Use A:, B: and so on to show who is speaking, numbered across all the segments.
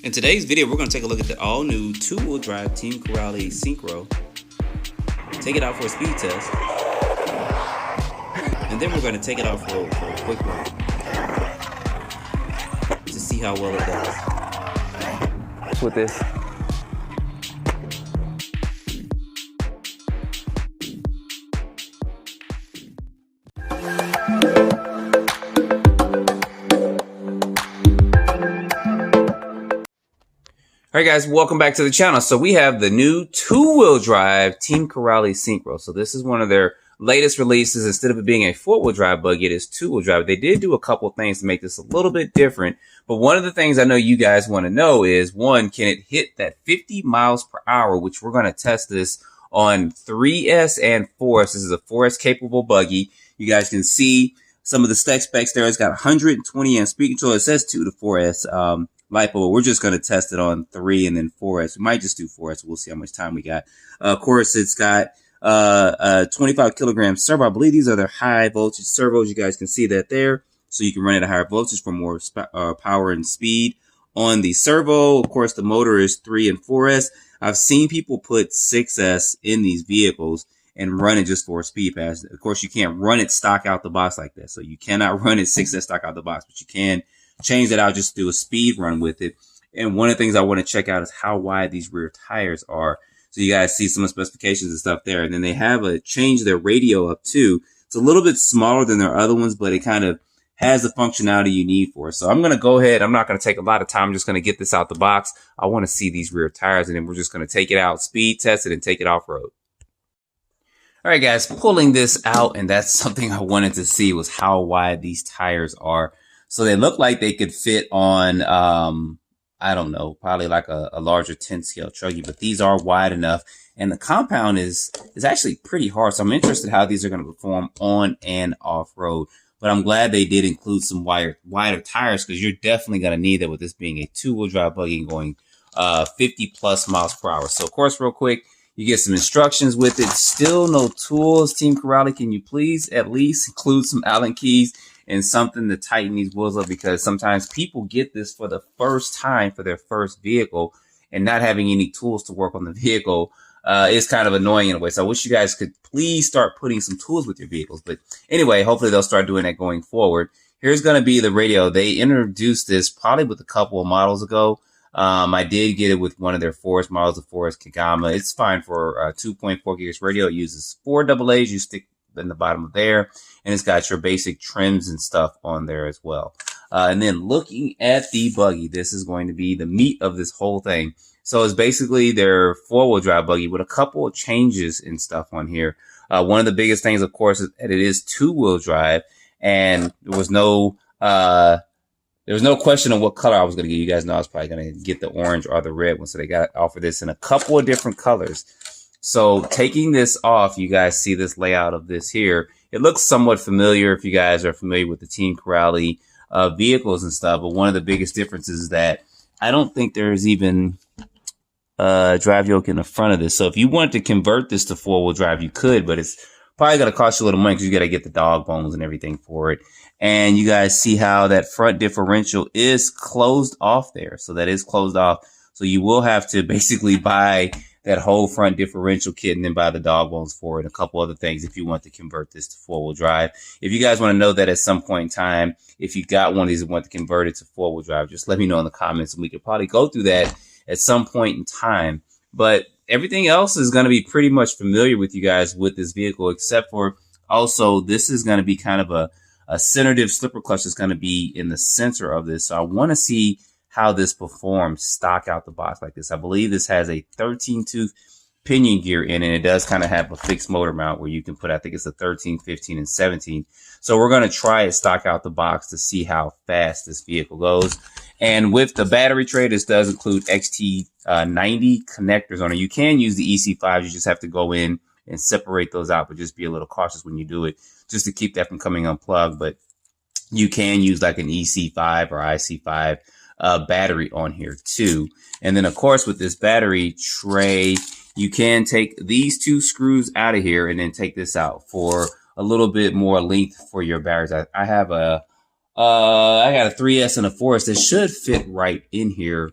A: In today's video, we're going to take a look at the all-new two-wheel drive Team Corrale Syncro. Take it out for a speed test. And then we're going to take it off road for a quick run to see how well it does.
B: With this.
A: Alright guys, welcome back to the channel. So we have the new two-wheel drive Team Corrale Syncro. So this is one of their latest releases. Instead of it being a four-wheel drive buggy, it is two-wheel drive. They did do a couple things to make this a little bit different. But one of the things I know you guys want to know is, one, can it hit that 50 miles per hour, which we're going to test this on 3S and 4S. This is a 4S capable buggy. You guys can see some of the specs there. It's got 120 amp speed control. It says 2 to 4S. LiPo, but we're just going to test it on 3 and then 4S. We might just do 4S. We'll see how much time we got. Of course, it's got a 25 kilogram servo. I believe these are their high voltage servos. You guys can see that there. So you can run it at higher voltage for more power and speed on the servo. Of course, the motor is 3 and 4S. I've seen people put 6S in these vehicles and run it just for a speed pass. Of course, you can't run it stock out the box like that. So you cannot run it 6S stock out the box, but you can change that out, just do a speed run with it. And one of the things I want to check out is how wide these rear tires are. So you guys see some of the specifications and stuff there. And then they have changed their radio up too. It's a little bit smaller than their other ones, but it kind of has the functionality you need for it. So I'm going to go ahead. I'm not going to take a lot of time. I'm just going to get this out the box. I want to see these rear tires, and then we're just going to take it out, speed test it, and take it off road. All right, guys, pulling this out, and that's something I wanted to see was how wide these tires are. So they look like they could fit on, I don't know, probably like a larger 10 scale truggy, but these are wide enough. And the compound is actually pretty hard. So I'm interested how these are going to perform on and off road. But I'm glad they did include some wider tires, because you're definitely going to need that with this being a two-wheel drive buggy going 50 plus miles per hour. So of course, real quick, you get some instructions with it. Still no tools. Team Corrale, can you please at least include some Allen keys and something to tighten these wheels up, because sometimes people get this for the first time for their first vehicle, and not having any tools to work on the vehicle is kind of annoying in a way. So I wish you guys could please start putting some tools with your vehicles. But anyway, hopefully they'll start doing that going forward. Here's going to be the radio. They introduced this probably with a couple of models ago. I did get it with one of their 4S models, the 4S Kagama. It's fine for 2.4 gigahertz radio. It uses 4 AA's. You stick in the bottom of there, and it's got your basic trims and stuff on there as well. And then looking at the buggy, this is going to be the meat of this whole thing. So it's basically their four-wheel drive buggy with a couple of changes and stuff on here. One of the biggest things, of course, is that it is two-wheel drive, and there was no question on what color I was going to get. You guys know I was probably going to get the orange or the red one, so they got offered this in a couple of different colors. So taking this off, you guys see this layout of this here. It looks somewhat familiar if you guys are familiar with the Team Corrale vehicles and stuff. But one of the biggest differences is that I don't think there's even a drive yoke in the front of this. So if you wanted to convert this to four-wheel drive, you could, but it's probably going to cost you a little money because you got to get the dog bones and everything for it. And you guys see how that front differential is closed off there. So that is closed off. So you will have to basically buy that whole front differential kit and then buy the dog bones for it and a couple other things if you want to convert this to four-wheel drive. If you guys want to know that at some point in time, if you got one of these and want to convert it to four-wheel drive, just let me know in the comments, and we could probably go through that at some point in time. But everything else is going to be pretty much familiar with you guys with this vehicle, except for also this is going to be kind of a centrative slipper clutch that's going to be in the center of this. So I want to see how this performs stock out the box like this. I believe this has a 13-tooth pinion gear in it. It does kind of have a fixed motor mount where you can put, I think it's a 13, 15, and 17. So we're going to try it stock out the box to see how fast this vehicle goes. And with the battery tray, this does include XT90 connectors on it. You can use the EC5s. You just have to go in and separate those out, but just be a little cautious when you do it, just to keep that from coming unplugged. But you can use like an EC5 or IC5 battery on here too. And then of course with this battery tray, you can take these two screws out of here and then take this out for a little bit more length for your batteries. I have I got a 3S and a 4S that should fit right in here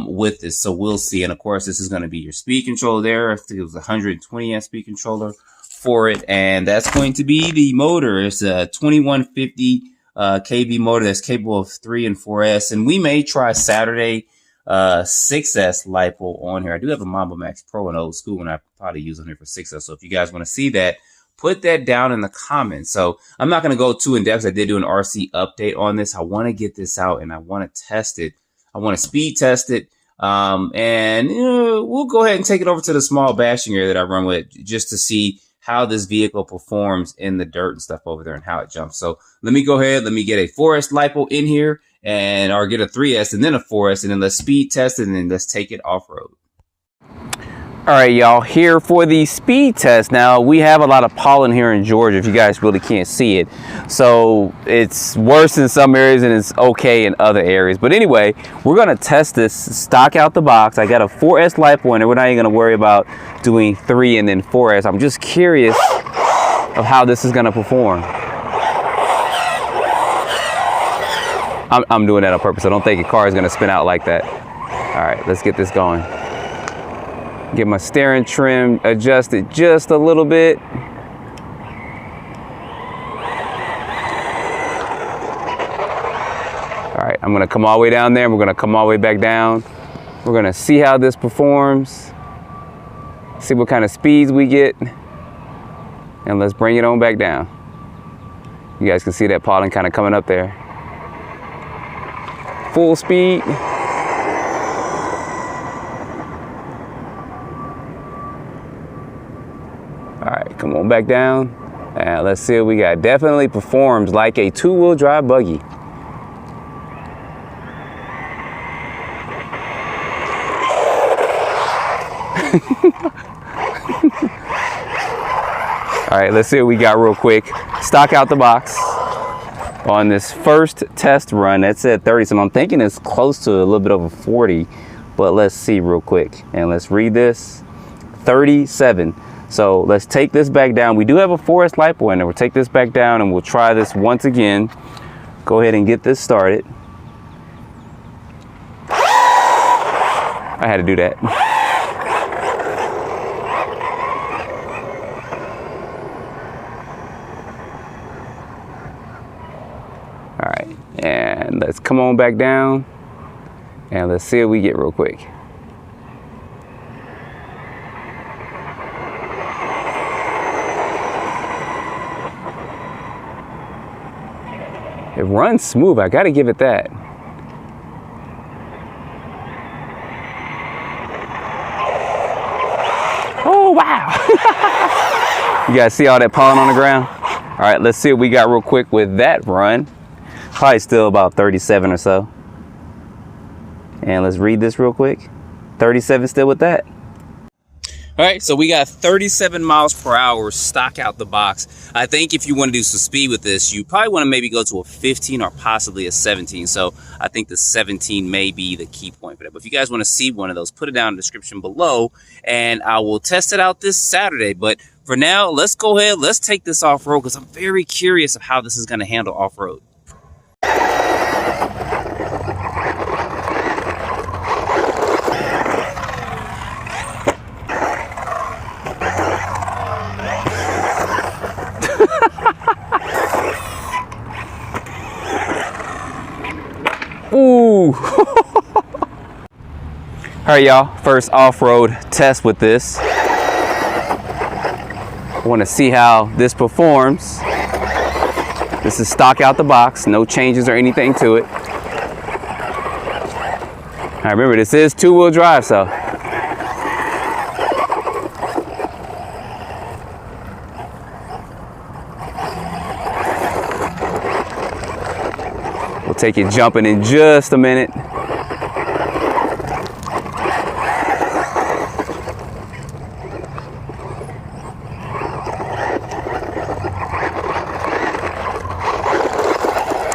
A: with this. So we'll see. And of course, this is going to be your speed controller there. I think it was 120 amp speed controller for it. And that's going to be the motor. It's a 2150 kV motor that's capable of 3 and 4S. And we may try Saturday 6S LiPo on here. I do have a Mamba Max Pro and old school, and I probably use on here for 6S. So if you guys want to see that, put that down in the comments. So I'm not going to go too in depth. I did do an RC update on this. I want to get this out and I want to test it. I want to speed test it. And we'll go ahead and take it over to the small bashing area that I run with just to see how this vehicle performs in the dirt and stuff over there and how it jumps. So let me go ahead. Let me get a 4S LiPo in here or get a 3S and then a 4S, and then let's speed test it and then let's take it off-road. All right, y'all, here for the speed test. Now, we have a lot of pollen here in Georgia, if you guys really can't see it. So it's worse in some areas and it's okay in other areas. But anyway, we're gonna test this stock out the box. I got a 4S LiPo in there. We're not even gonna worry about doing 3 and then 4S. I'm just curious of how this is gonna perform. I'm doing that on purpose. I don't think a car is gonna spin out like that. All right, let's get this going. Get my steering trim adjusted just a little bit. All right, I'm gonna come all the way down there. We're gonna come all the way back down. We're gonna see how this performs, see what kind of speeds we get, and let's bring it on back down. You guys can see that pollen kind of coming up there. Full speed. All right, come on back down. And let's see what we got. Definitely performs like a 2-wheel drive buggy. All right, let's see what we got real quick. Stock out the box on this first test run. That's at 30, so I'm thinking it's close to a little bit over 40, but let's see real quick. And let's read this, 37. So let's take this back down. We do have a 4S LiPo in there. We'll take this back down and we'll try this once again. Go ahead and get this started. I had to do that. All right, and let's come on back down and let's see what we get real quick. It runs smooth, I gotta give it that. Oh, wow. You guys see all that pollen on the ground? All right, let's see what we got real quick with that run. Probably still about 37 or so. And let's read this real quick. 37 still with that. All right, so we got 37 miles per hour stock out the box. I think if you want to do some speed with this, you probably want to maybe go to a 15 or possibly a 17. So I think the 17 may be the key point for that. But if you guys want to see one of those, put it down in the description below, and I will test it out this Saturday. But for now, let's go ahead. Let's take this off-road because I'm very curious of how this is going to handle off-road. Ooh. All right, y'all, first off-road test with this. I want to see how this performs. This is stock out the box, no changes or anything to it. All right, remember, this is 2-wheel drive, so. We'll take it jumping in just a minute.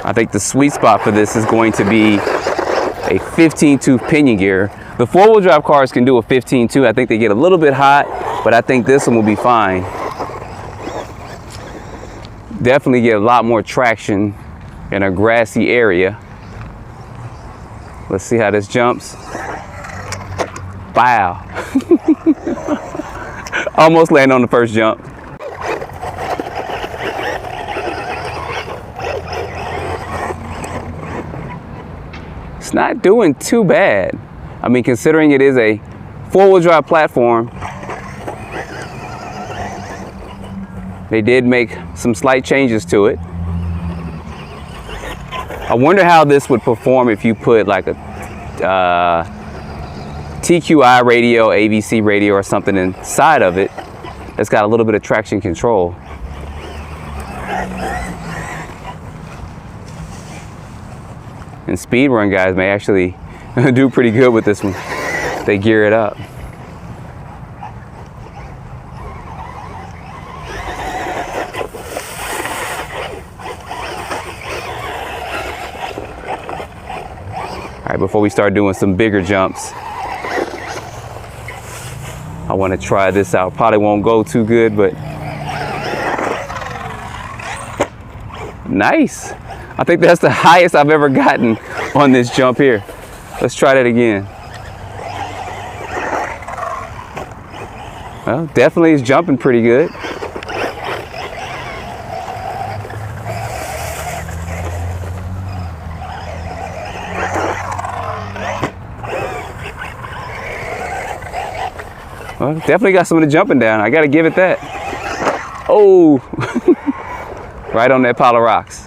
A: I think the sweet spot for this is going to be a 15-tooth pinion gear. The 4-wheel drive cars can do a 15-tooth. I think they get a little bit hot, but I think this one will be fine. Definitely get a lot more traction in a grassy area. Let's see how this jumps. Wow. Almost landed on the first jump. It's not doing too bad. I mean, considering it is a four-wheel drive platform, they did make some slight changes to it. I wonder how this would perform if you put like a TQI radio, ABC radio, or something inside of it that's got a little bit of traction control. And speed run guys may actually do pretty good with this one. They gear it up. All right, before we start doing some bigger jumps, I want to try this out. Probably won't go too good, but nice. I think that's the highest I've ever gotten on this jump here. Let's try that again. Well, definitely is jumping pretty good. Well, definitely got some of the jumping down. I got to give it that. Oh, right on that pile of rocks.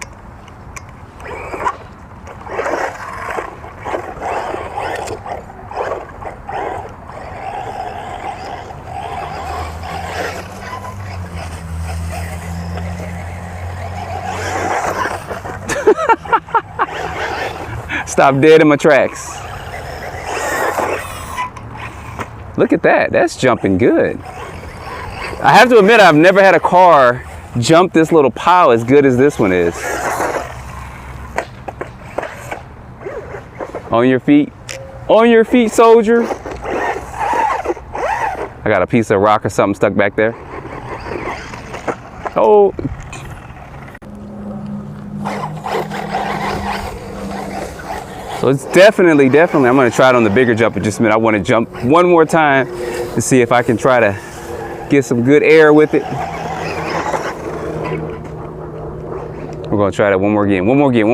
A: Stop dead in my tracks. Look at that. That's jumping good. I have to admit, I've never had a car jump this little pile as good as this one is. On your feet. On your feet, soldier. I got a piece of rock or something stuck back there. Oh. So it's definitely, I'm gonna try it on the bigger jump in just a minute. I wanna jump one more time to see if I can try to get some good air with it. We're gonna try that one more again. One more again.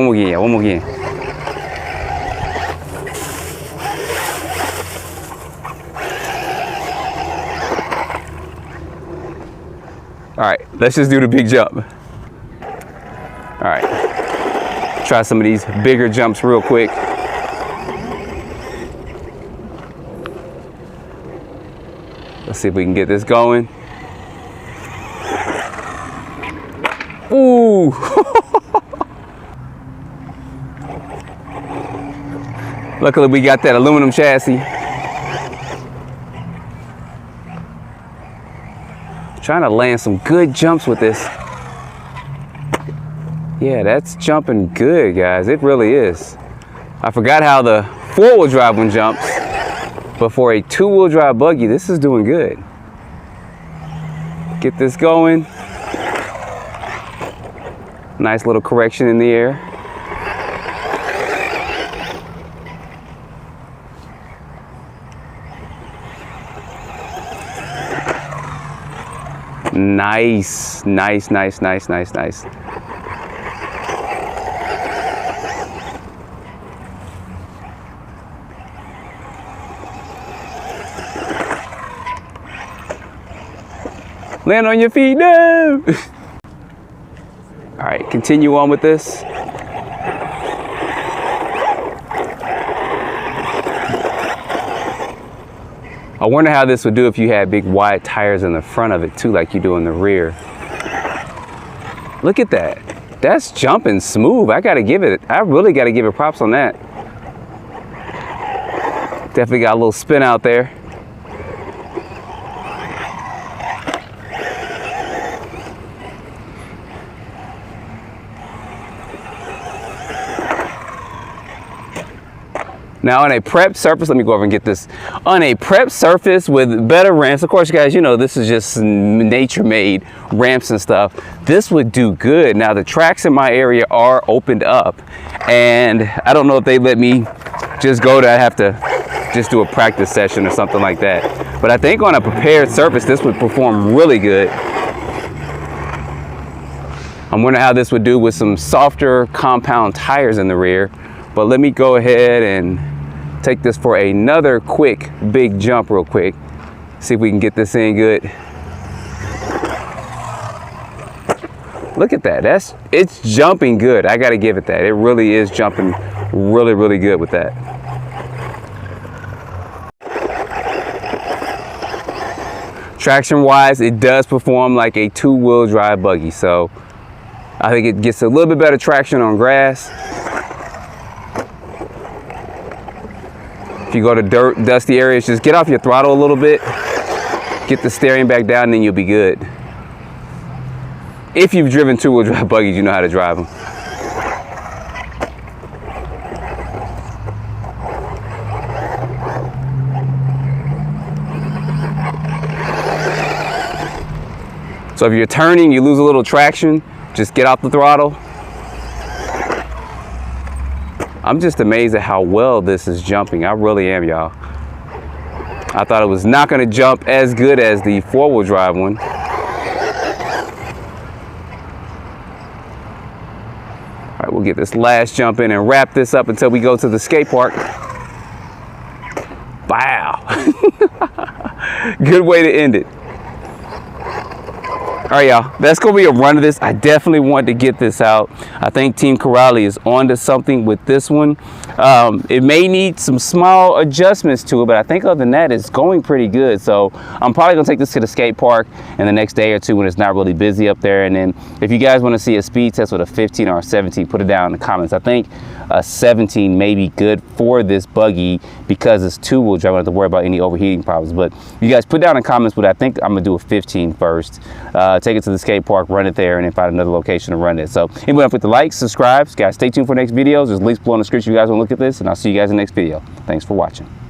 A: All right, let's just do the big jump. All right, try some of these bigger jumps real quick. Let's see if we can get this going. Ooh. Luckily we got that aluminum chassis. Trying to land some good jumps with this. Yeah, that's jumping good, guys. It really is. I forgot how the four-wheel drive one jumps. But for a two-wheel drive buggy, this is doing good. Get this going. Nice little correction in the air. Nice. Land on your feet, no! All right, continue on with this. I wonder how this would do if you had big wide tires in the front of it too, like you do in the rear. Look at that. That's jumping smooth. I really gotta give it props on that. Definitely got a little spin out there.
B: Now on a prepped surface, let me go over and get this. On a prepped surface with better ramps, of course, you guys, you know, this is just nature-made ramps and stuff. This would do good. Now the tracks in my area are opened up, and I don't know if they let me just go to, I have to just do a practice session or something like that. But I think on a prepared surface, this would perform really good. I'm wondering how this would do with some softer compound tires in the rear. But let me go ahead and take this for another quick big jump real quick. See if we can get this in good. Look at that. It's jumping good. I gotta give it that. It really is jumping really, really good with that. Traction wise, it does perform like a 2-wheel drive buggy. So I think it gets a little bit better traction on grass. If you go to dirt, dusty areas, just get off your throttle a little bit, get the steering back down, and then you'll be good. If you've driven 2-wheel drive buggies, you know how to drive them. So if you're turning, you lose a little traction, just get off the throttle. I'm just amazed at how well this is jumping. I really am, y'all. I thought it was not gonna jump as good as the 4-wheel drive one. All right, we'll get this last jump in and wrap this up until we go to the skate park. Wow. Good way to end it. All right, y'all, that's gonna be a run of this. I definitely wanted to get this out. I think Team Corrali is onto something with this one. It may need some small adjustments to it, but I think other than that, it's going pretty good. So I'm probably gonna take this to the skate park in the next day or two when it's not really busy up there. And then if you guys wanna see a speed test with a 15 or a 17, put it down in the comments. I think a 17 may be good for this buggy because it's 2-wheel drive. I don't have to worry about any overheating problems. But you guys put down in the comments, but I think I'm gonna do a 15 first. Take it to the skate park, run it there, and then find another location to run it. So anyway, don't forget to like, subscribe. Guys, stay tuned for next videos. There's links below in the description if you guys want to look at this, and I'll see you guys in the next video. Thanks for watching.